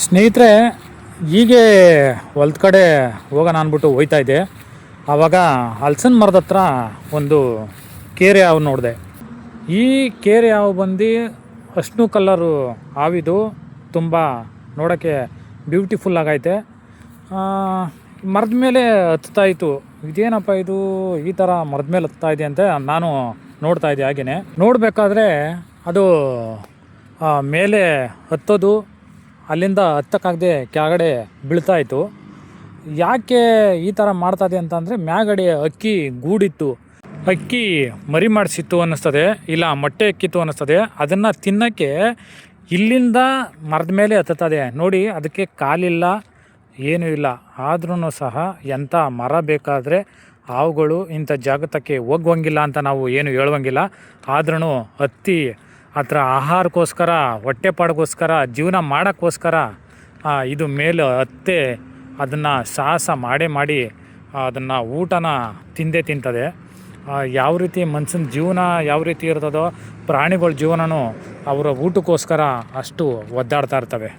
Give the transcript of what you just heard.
ಸ್ನೇಹಿತರೆ, ಹೀಗೆ ಹೊಲ್ದ ಕಡೆ ಹೋಗೋಣ ಅಂದ್ಬಿಟ್ಟು ಹೋಯ್ತಾ ಇದ್ದೆ. ಆವಾಗ ಹಲ್ಸನ್ ಮರದ ಹತ್ರ ಒಂದು ಕೇರೆ ಹಾವು ನೋಡಿದೆ. ಈ ಕೇರೆ ಹಾವು ಬಂದು ಅಶ್ನು ಕಲ್ಲರು ಹಾವಿದು, ತುಂಬ ನೋಡೋಕ್ಕೆ ಬ್ಯೂಟಿಫುಲ್ ಆಗೈತೆ. ಮರದ ಮೇಲೆ ಹತ್ತಾ ಇತ್ತು. ಇದೇನಪ್ಪ ಇದು ಈ ಥರ ಮರದ ಮೇಲೆ ಹತ್ತಾ ಇದೆ ಅಂತ ನಾನು ನೋಡ್ತಾ ಇದ್ದೆ. ಹಾಗೆಯೇ ನೋಡಬೇಕಾದ್ರೆ ಅದು ಮೇಲೆ ಹತ್ತೋದು, ಅಲ್ಲಿಂದ ಹತ್ತಕ್ಕಾಗದೆ ಕೆಳಗಡೆ ಬೀಳ್ತಾಯಿತ್ತು. ಯಾಕೆ ಈ ಥರ ಮಾಡ್ತದೆ ಅಂತಂದರೆ, ಮ್ಯಾಗಡೆ ಅಕ್ಕಿ ಗೂಡಿತ್ತು, ಅಕ್ಕಿ ಮರಿ ಮಾಡಿಸಿತ್ತು ಅನ್ನಿಸ್ತದೆ, ಇಲ್ಲ ಮೊಟ್ಟೆ ಅಕ್ಕಿತ್ತು ಅನ್ನಿಸ್ತದೆ. ಅದನ್ನು ತಿನ್ನೋಕ್ಕೆ ಇಲ್ಲಿಂದ ಮರದ ಮೇಲೆ ಹತ್ತುತ್ತದೆ ನೋಡಿ. ಅದಕ್ಕೆ ಕಾಲಿಲ್ಲ, ಏನೂ ಇಲ್ಲ. ಆದ್ರೂ ಸಹ ಎಂಥ ಮರ ಬೇಕಾದರೆ ಹಾವುಗಳು ಇಂಥ ಜಾಗಕ್ಕೆ ಹೋಗುವಂಗಿಲ್ಲ ಅಂತ ನಾವು ಏನು ಹೇಳುವಂಗಿಲ್ಲ. ಆದ್ರೂ ಹತ್ತಿ ಹತ್ರ ಆಹಾರಕ್ಕೋಸ್ಕರ, ಹೊಟ್ಟೆಪಾಡಿಗೋಸ್ಕರ, ಜೀವನ ಮಾಡೋಕ್ಕೋಸ್ಕರ ಇದು ಮೇಲೆ ಹತ್ತೆ ಅದನ್ನು ಸಾಹಸ ಮಾಡಿ ಅದನ್ನು ಊಟನ ತಿಂತದೆ. ಯಾವ ರೀತಿ ಮನುಷ್ಯನ ಜೀವನ ಯಾವ ರೀತಿ ಇರ್ತದೋ, ಪ್ರಾಣಿಗಳ ಜೀವನವೂ ಅವರ ಊಟಕ್ಕೋಸ್ಕರ ಅಷ್ಟು ಒದ್ದಾಡ್ತಾ ಇರ್ತವೆ.